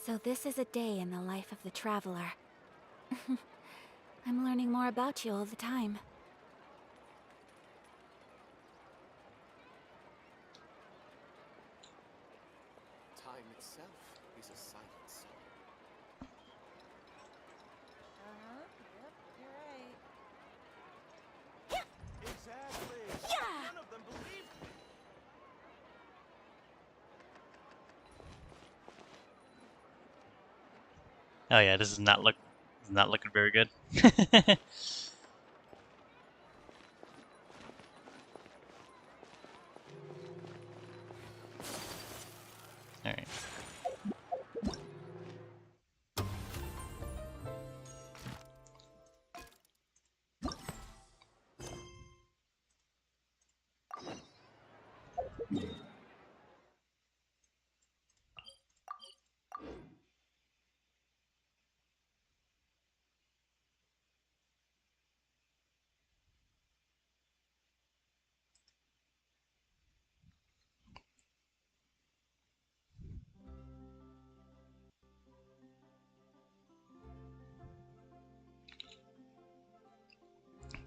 So this is a day in the life of the traveler. I'm learning more about you all the time. Time itself is a silent song. Yep, you're right. Exactly! Yeah! None of them believed me! Oh yeah, this is not looking very good. All right.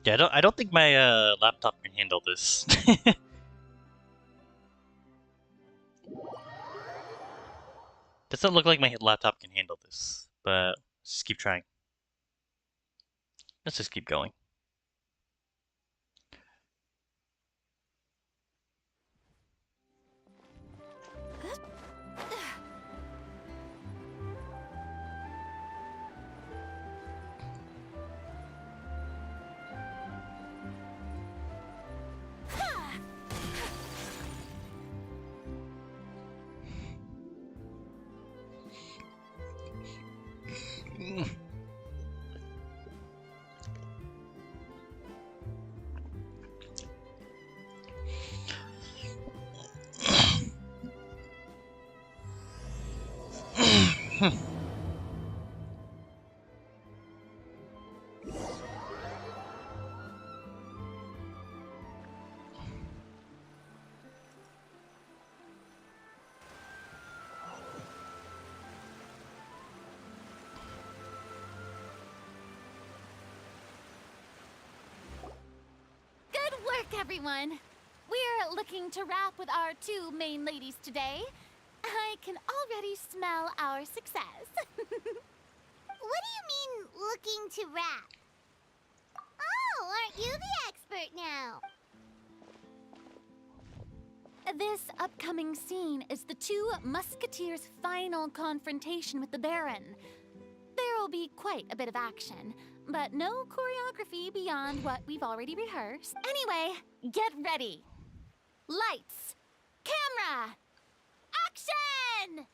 Yeah, I don't think my laptop can handle this. Doesn't look like my laptop can handle this, but let's just keep trying. Let's just keep going. Good work, everyone! We're looking to wrap with our two main ladies today. I can already smell our success. What do you mean, looking to rap? Oh, aren't you the expert now? This upcoming scene is the two musketeers' final confrontation with the Baron. There will be quite a bit of action, but no choreography beyond what we've already rehearsed. Anyway, get ready. Lights, camera, action!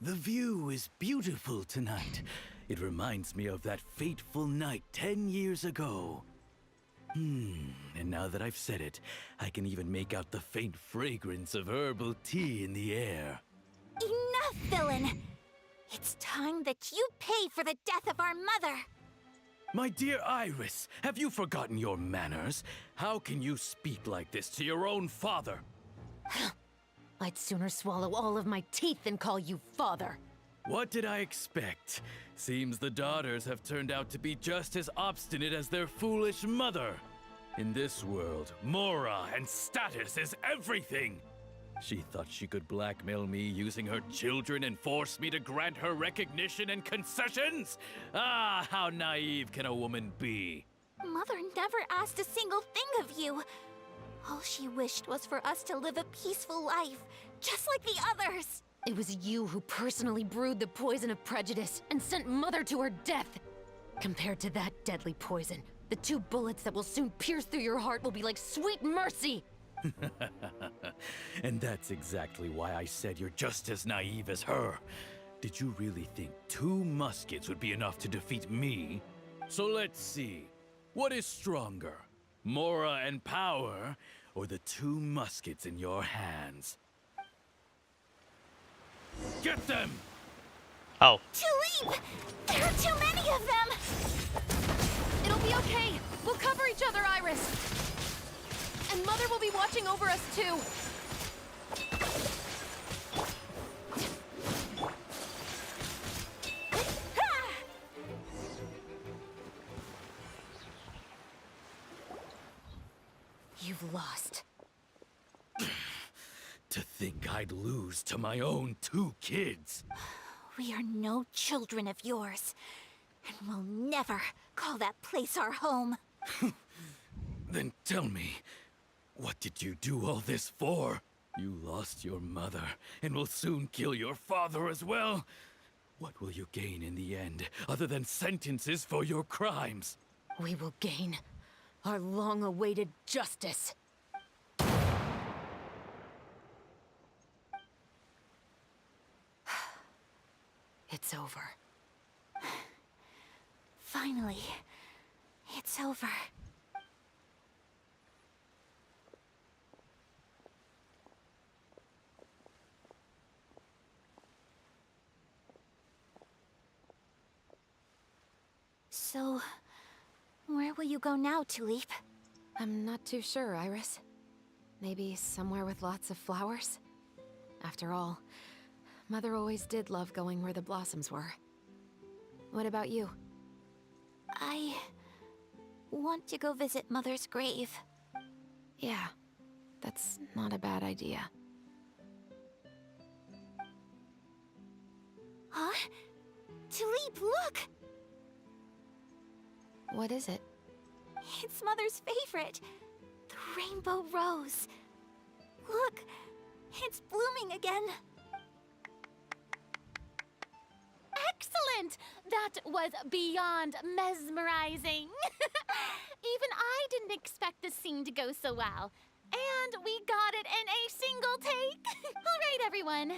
The view is beautiful tonight. It reminds me of that fateful night 10 years ago. And now that I've said it, I can even make out the faint fragrance of herbal tea in the air. Enough, villain! It's time that you pay for the death of our mother! My dear Iris, have you forgotten your manners? How can you speak like this to your own father? I'd sooner swallow all of my teeth than call you father. What did I expect? Seems the daughters have turned out to be just as obstinate as their foolish mother. In this world, Mora and status is everything. She thought she could blackmail me using her children and force me to grant her recognition and concessions? Ah, how naive can a woman be? Mother never asked a single thing of you. All she wished was for us to live a peaceful life, just like the others. It was you who personally brewed the poison of prejudice and sent Mother to her death. Compared to that deadly poison, the two bullets that will soon pierce through your heart will be like sweet mercy. And that's exactly why I said you're just as naive as her. Did you really think 2 muskets would be enough to defeat me? So let's see. What is stronger? Mora and power, or the 2 muskets in your hands? Get them! Oh, Tulip! There are too many of them! It'll be okay. We'll cover each other, Iris. And Mother will be watching over us too. You've lost. To think I'd lose to my own 2 kids. We are no children of yours, and we'll never call that place our home. Then tell me, what did you do all this for? You lost your mother, and will soon kill your father as well. What will you gain in the end, other than sentences for your crimes? We will gain our long-awaited justice. It's over. Finally, it's over. So, where will you go now, Tulip? I'm not too sure, Iris. Maybe somewhere with lots of flowers? After all, Mother always did love going where the blossoms were. What about you? I want to go visit Mother's grave. Yeah, that's not a bad idea. Huh? Tulip, look! What is it? It's Mother's favorite. The rainbow rose. Look, it's blooming again. Excellent! That was beyond mesmerizing. Even I didn't expect this scene to go so well. And we got it in a single take. All right, everyone.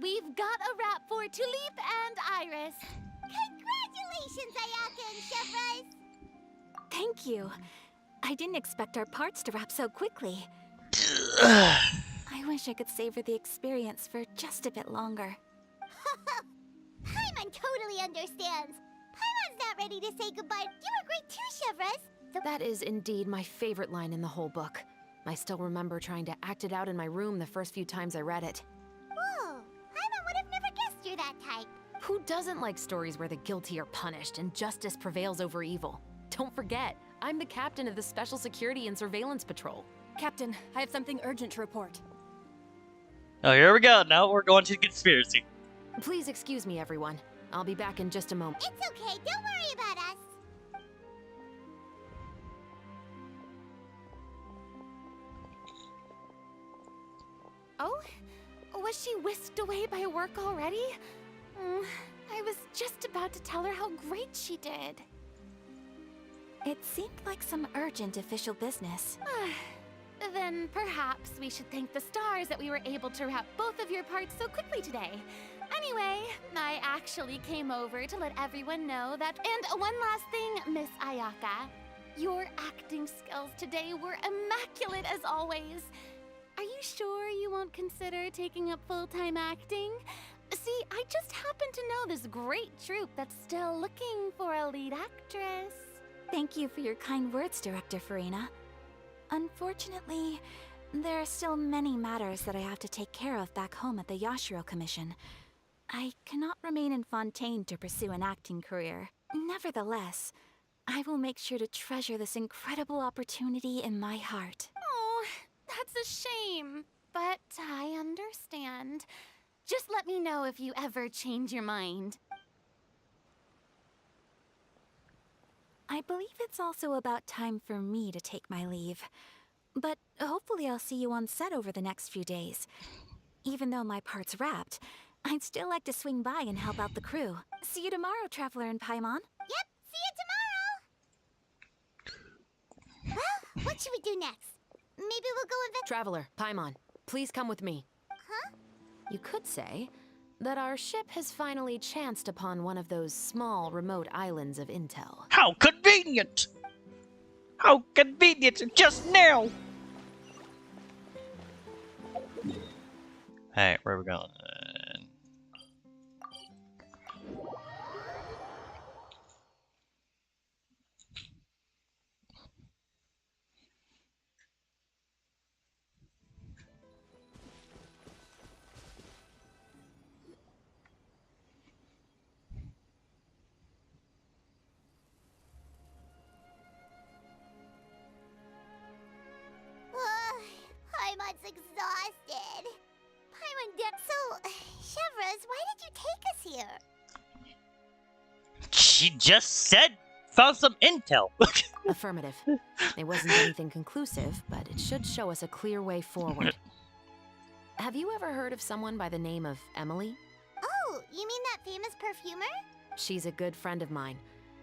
We've got a wrap for Tulip and Iris. Congratulations, Ayaka and Chevres! Thank you. I didn't expect our parts to wrap so quickly. I wish I could savor the experience for just a bit longer. Paimon totally understands. Paimon's not ready to say goodbye. You were great too, Chevres. That is indeed my favorite line in the whole book. I still remember trying to act it out in my room the first few times I read it. Whoa, Paimon would have never guessed you're that type. Who doesn't like stories where the guilty are punished and justice prevails over evil? Don't forget, I'm the captain of the Special Security and Surveillance Patrol. Captain, I have something urgent to report. Oh, here we go. Now we're going to the conspiracy. Please excuse me, everyone. I'll be back in just a moment. It's okay, don't worry about us. Oh? Was she whisked away by work already? I was just about to tell her how great she did. It seemed like some urgent official business. Then perhaps we should thank the stars that we were able to wrap both of your parts so quickly today. Anyway, I actually came over to let everyone know that. And one last thing, Miss Ayaka. Your acting skills today were immaculate as always. Are you sure you won't consider taking up full-time acting? See, I just happen to know this great troupe that's still looking for a lead actress. Thank you for your kind words, Director Farina. Unfortunately, there are still many matters that I have to take care of back home at the Yashiro Commission. I cannot remain in Fontaine to pursue an acting career. Nevertheless, I will make sure to treasure this incredible opportunity in my heart. Oh, that's a shame, but I understand. Just let me know if you ever change your mind. I believe it's also about time for me to take my leave. But hopefully I'll see you on set over the next few days. Even though my part's wrapped, I'd still like to swing by and help out the crew. See you tomorrow, Traveler and Paimon. Yep, see you tomorrow. Well, what should we do next? Maybe we'll go Traveler, Paimon, please come with me. Huh? You could say that our ship has finally chanced upon one of those small, remote islands of intel. How convenient! How convenient! Just now! Alright, where are we going? Paimon's exhausted. Paimon did. So, Chevres, why did you take us here? She just said found some intel. Affirmative. It wasn't anything conclusive, but it should show us a clear way forward. Have you ever heard of someone by the name of Emily? Oh, you mean that famous perfumer? She's a good friend of mine.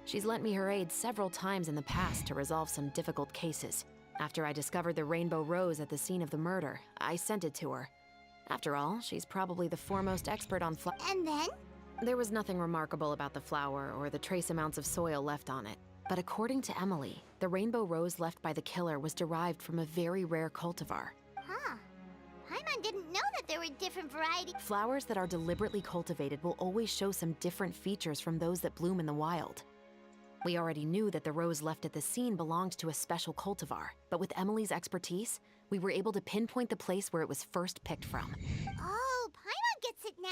She's lent me her aid several times in the past to resolve some difficult cases. After I discovered the rainbow rose at the scene of the murder, I sent it to her. After all, she's probably the foremost expert on And then? There was nothing remarkable about the flower or the trace amounts of soil left on it. But according to Emily, the rainbow rose left by the killer was derived from a very rare cultivar. Huh. Paimon didn't know that there were different varieties. Flowers that are deliberately cultivated will always show some different features from those that bloom in the wild. We already knew that the rose left at the scene belonged to a special cultivar, but with Emily's expertise, we were able to pinpoint the place where it was first picked from. Oh, Paimon gets it now.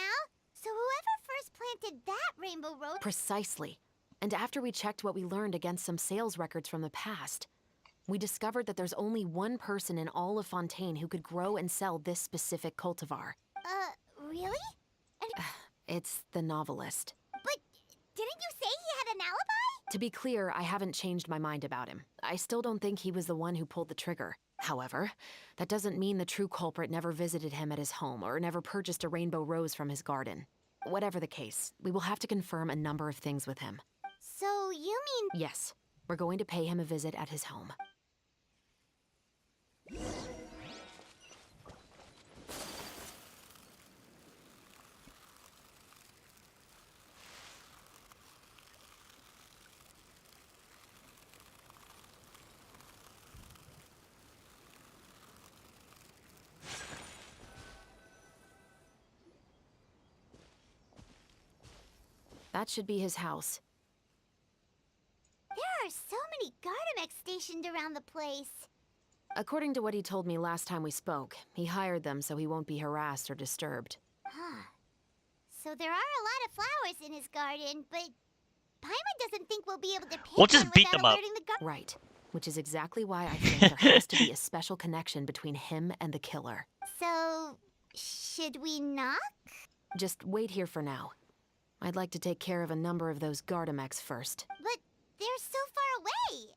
So whoever first planted that rainbow rose... Precisely. And after we checked what we learned against some sales records from the past, we discovered that there's only one person in all of Fontaine who could grow and sell this specific cultivar. Really? It's the novelist. But didn't you say he had an alibi? To be clear, I haven't changed my mind about him. I still don't think he was the one who pulled the trigger. However, that doesn't mean the true culprit never visited him at his home or never purchased a rainbow rose from his garden. Whatever the case, we will have to confirm a number of things with him. So you mean... Yes, we're going to pay him a visit at his home. That should be his house. There are so many Gardamex stationed around the place. According to what he told me last time we spoke, he hired them so he won't be harassed or disturbed. Huh. So there are a lot of flowers in his garden, but Paimon doesn't think we'll be able to pick We'll just one beat without them up. alerting the guard. Right, which is exactly why I think there has to be a special connection between him and the killer. So, should we knock? Just wait here for now. I'd like to take care of a number of those Gardamex first. But they're so far away.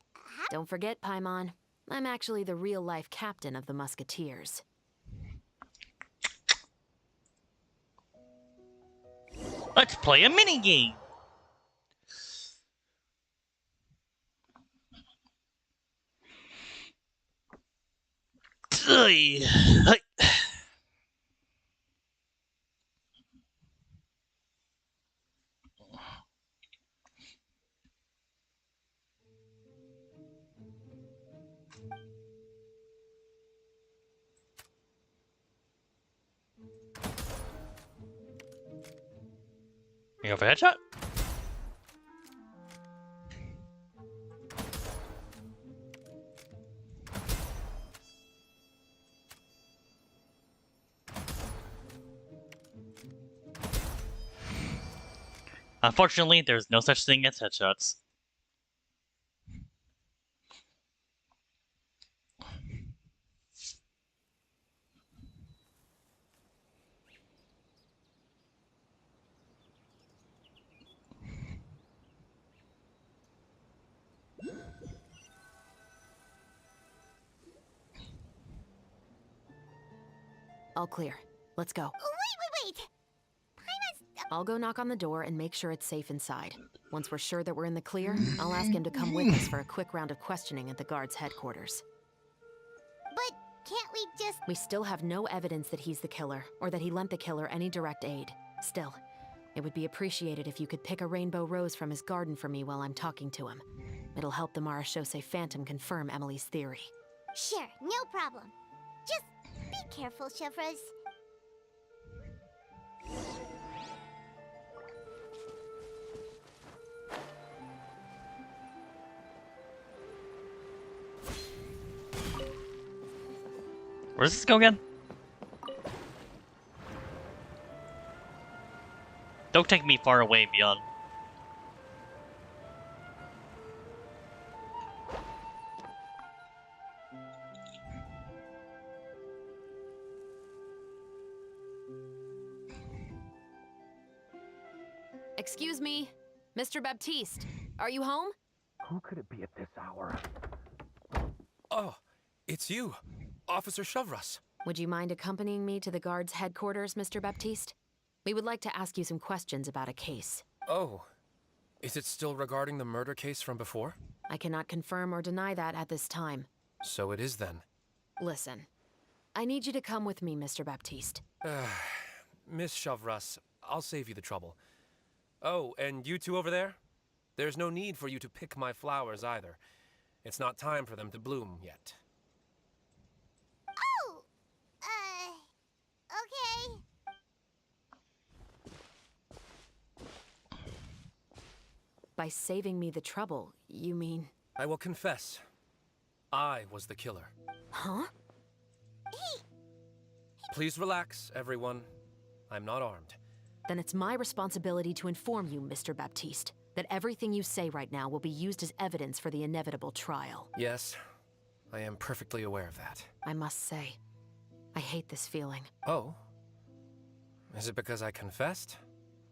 Don't forget, Paimon, I'm actually the real-life captain of the Musketeers. Let's play a minigame. Hey. You go for a headshot? Unfortunately, there's no such thing as headshots. All clear. Let's go. Wait! Paimon's... I'll go knock on the door and make sure it's safe inside. Once we're sure that we're in the clear, I'll ask him to come with us for a quick round of questioning at the guard's headquarters. But can't we just... We still have no evidence that he's the killer, or that he lent the killer any direct aid. Still, it would be appreciated if you could pick a rainbow rose from his garden for me while I'm talking to him. It'll help the Marechaussee Phantom confirm Emily's theory. Sure, no problem. Just be careful, Chevres. Where does this go again? Don't take me far away beyond. Excuse me, Mr. Baptiste, are you home? Who could it be at this hour? Oh, it's you, Officer Shovras. Would you mind accompanying me to the guard's headquarters, Mr. Baptiste? We would like to ask you some questions about a case. Oh, is it still regarding the murder case from before? I cannot confirm or deny that at this time. So it is then. Listen, I need you to come with me, Mr. Baptiste. Miss Shovras, I'll save you the trouble. Oh, and you two over there? There's no need for you to pick my flowers either. It's not time for them to bloom yet. Oh! Okay. By saving me the trouble, you mean... I will confess, I was the killer. Huh? Please relax, everyone. I'm not armed. Then it's my responsibility to inform you, Mr. Baptiste, that everything you say right now will be used as evidence for the inevitable trial. Yes, I am perfectly aware of that. I must say, I hate this feeling. Oh? Is it because I confessed?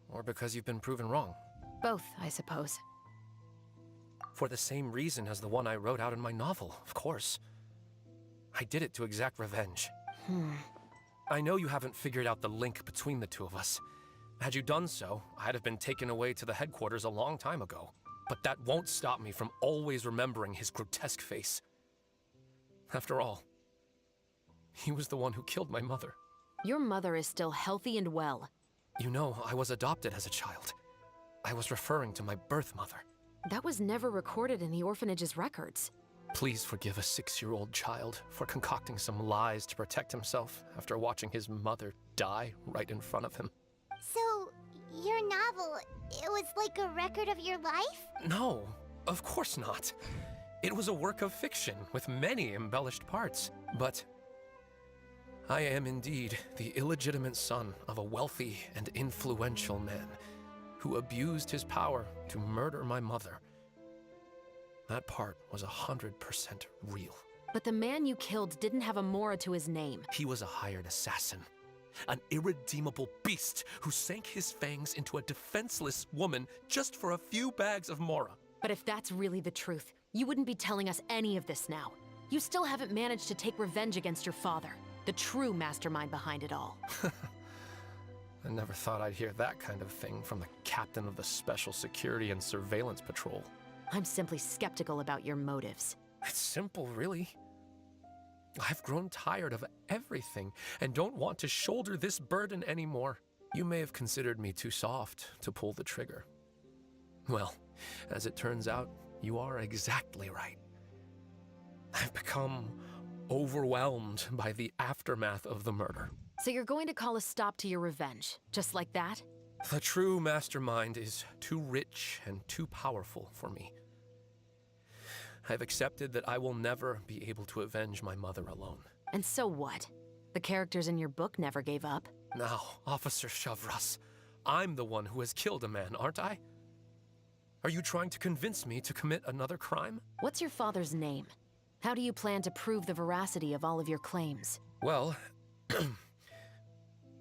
Or because you've been proven wrong? Both, I suppose. For the same reason as the one I wrote out in my novel, of course. I did it to exact revenge. I know you haven't figured out the link between the two of us. Had you done so, I'd have been taken away to the headquarters a long time ago. But that won't stop me from always remembering his grotesque face. After all, he was the one who killed my mother. Your mother is still healthy and well. You know, I was adopted as a child. I was referring to my birth mother. That was never recorded in the orphanage's records. Please forgive a 6-year-old child for concocting some lies to protect himself after watching his mother die right in front of him. So, your novel, it was like a record of your life? No, of course not. It was a work of fiction with many embellished parts. But I am indeed the illegitimate son of a wealthy and influential man who abused his power to murder my mother. That part was 100% real. But the man you killed didn't have a Mora to his name. He was a hired assassin. An irredeemable beast who sank his fangs into a defenseless woman just for a few bags of Mora. But if that's really the truth, you wouldn't be telling us any of this now. You still haven't managed to take revenge against your father, the true mastermind behind it all. I never thought I'd hear that kind of thing from the captain of the Special Security and Surveillance Patrol. I'm simply skeptical about your motives. It's simple, really. I've grown tired of everything and don't want to shoulder this burden anymore. You may have considered me too soft to pull the trigger. Well, as it turns out, you are exactly right. I've become overwhelmed by the aftermath of the murder. So you're going to call a stop to your revenge, just like that? The true mastermind is too rich and too powerful for me. I've accepted that I will never be able to avenge my mother alone. And so what? The characters in your book never gave up. Now, Officer Shovras, I'm the one who has killed a man, aren't I? Are you trying to convince me to commit another crime? What's your father's name? How do you plan to prove the veracity of all of your claims? Well,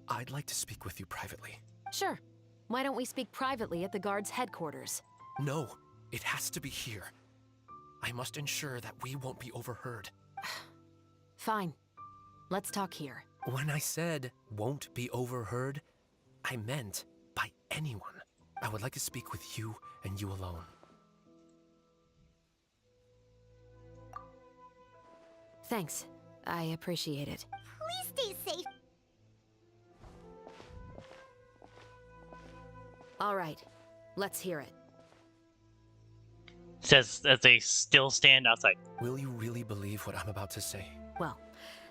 I'd like to speak with you privately. Sure. Why don't we speak privately at the guard's headquarters? No, it has to be here. I must ensure that we won't be overheard. Fine. Let's talk here. When I said won't be overheard, I meant by anyone. I would like to speak with you and you alone. Thanks. I appreciate it. Please stay safe. All right. Let's hear it. Says as they still stand outside. Will you really believe what I'm about to say? Well,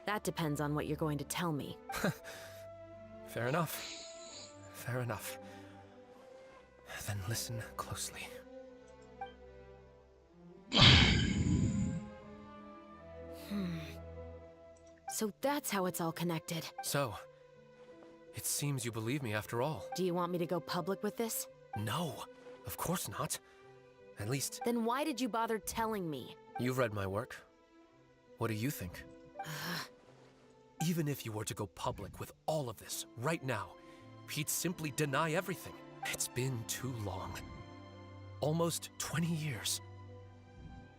that depends on what you're going to tell me. Fair enough. Fair enough. Then listen closely. So that's how it's all connected. So, it seems you believe me after all. Do you want me to go public with this? No, of course not. At least, Then why did you bother telling me? you've read my work. What do you think? Even if you were to go public with all of this right now, he'd simply deny everything. It's been too long. Almost 20 years.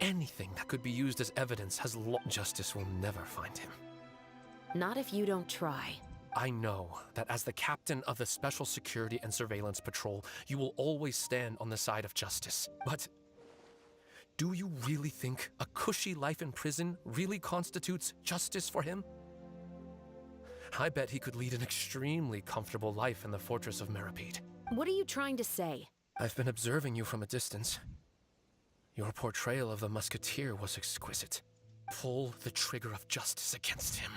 Anything that could be used as evidence has Justice will never find him. Not if you don't try. I know that as the captain of the Special Security and Surveillance Patrol, you will always stand on the side of justice. But do you really think a cushy life in prison really constitutes justice for him? I bet he could lead an extremely comfortable life in the fortress of Meripede. What are you trying to say? I've been observing you from a distance. Your portrayal of the Musketeer was exquisite. Pull the trigger of justice against him.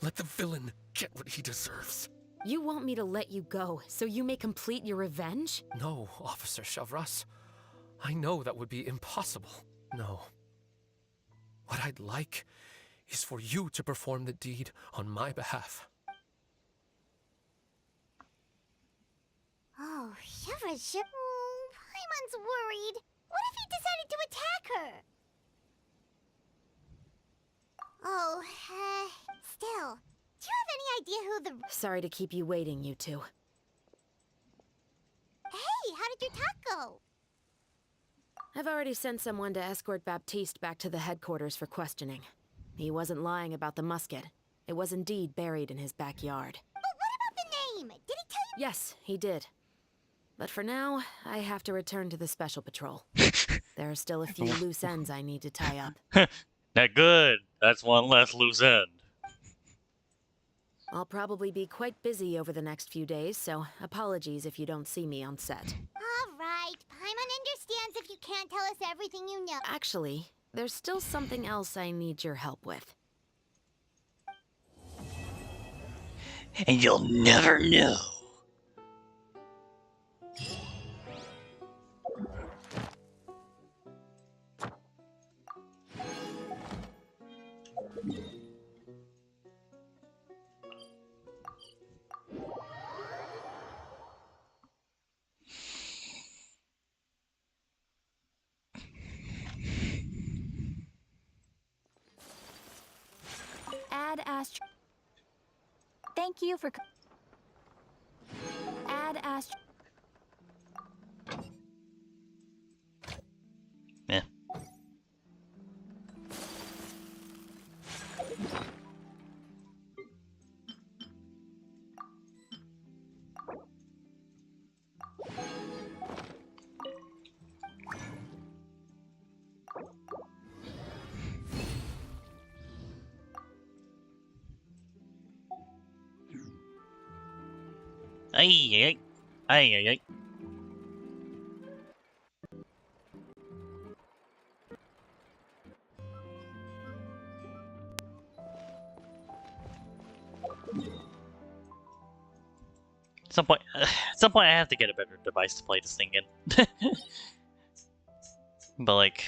Let the villain get what he deserves. You want me to let you go so you may complete your revenge? No, Officer Chavras. I know that would be impossible. No. What I'd like is for you to perform the deed on my behalf. Oh, Chavras, Paimon's worried. What if he decided to attack her? Oh, still. Do you have any idea who the... Sorry to keep you waiting, you two. Hey, how did your talk go? I've already sent someone to escort Baptiste back to the headquarters for questioning. He wasn't lying about the musket. It was indeed buried in his backyard. But what about the name? Did he tell you? Yes, he did. But for now, I have to return to the Special Patrol. There are still a few loose ends I need to tie up. That good. That's one less loose end. I'll probably be quite busy over the next few days, so apologies if you don't see me on set. All right. Paimon understands if you can't tell us everything you know. Actually, there's still something else I need your help with. And you'll never know. Add Ast... Thank you for... Add Ast... Yeah. Ay, ay, ay. Ay, ay, ay. At some point, I have to get a better device to play this thing in. But like,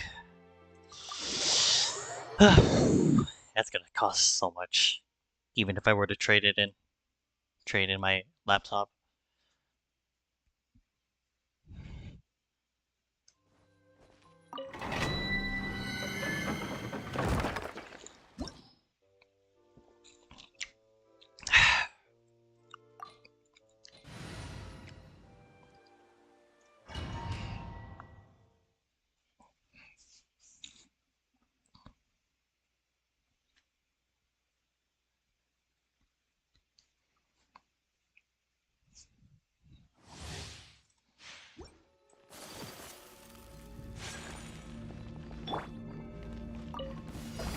that's gonna cost so much. Even if I were to trade in my laptop.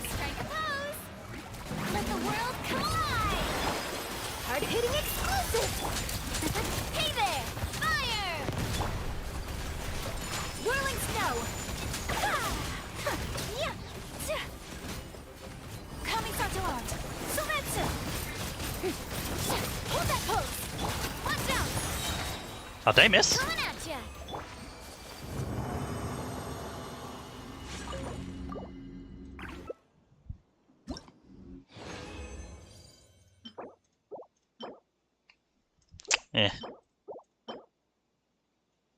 Strike a pose! Let the world collide! Hard-hitting explosive! Hey there! Fire! Whirling snow! Kamisato art! Sometsu! Hold that pose! Watch out! Oh, did I miss? Coming at ya! Eh.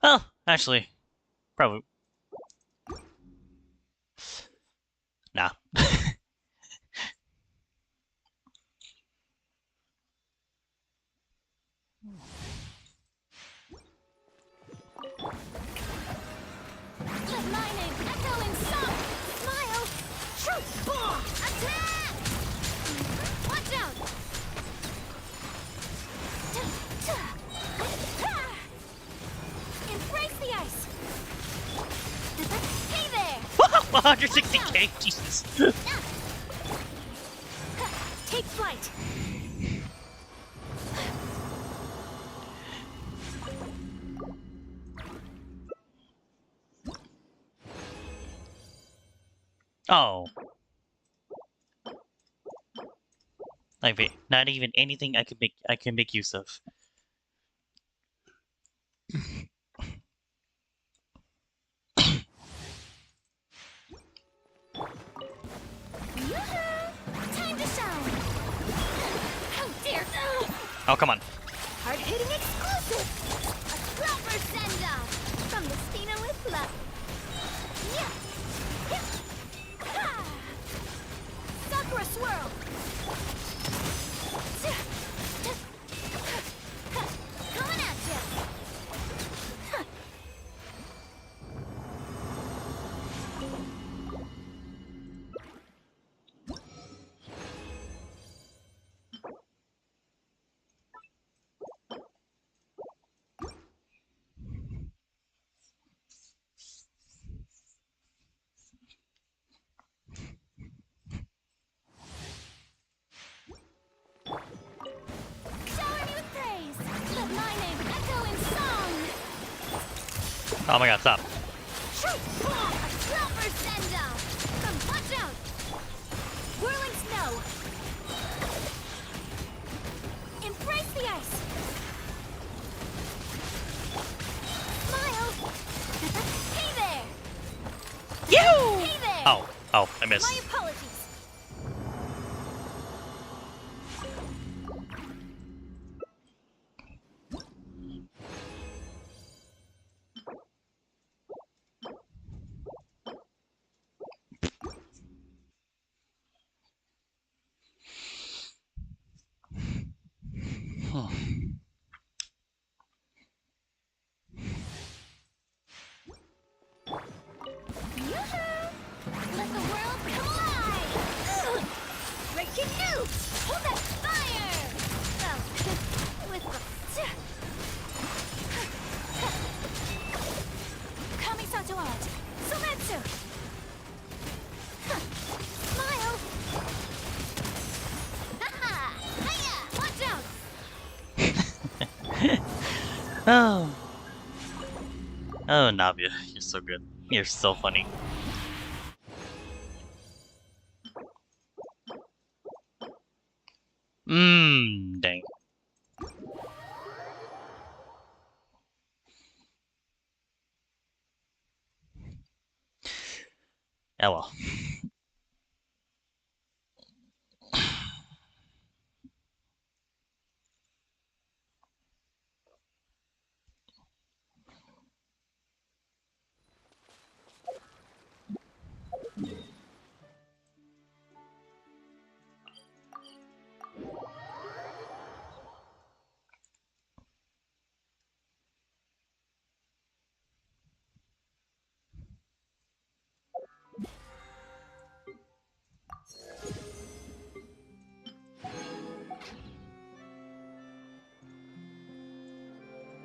Well, actually, probably. Nah. 160k, Jesus. Take flight. Oh. Like, wait, not even anything I can make use of. Time to shine! How dare Oh, come on. hard-hitting exclusive! A proper send-off from the Stina with love. Yeah. Yeah. Ha! Sakura swirl! Coming at ya! Shower me with praise! Let my name echo in song! Oh my god, stop. Shoot! A proper send-off from Watch Out! Whirling snow! Embrace the ice! Smile! Hey there! Hey there! Oh, I My missed. apologies! Let the world come alive! Breaking news! Hold that fire! Oh, with the... Kamisato art! Sometsu! Smile! Haha! Hiya! Watch out! Oh. Oh, Navia, you're so good. You're so funny. Dang. Oh well.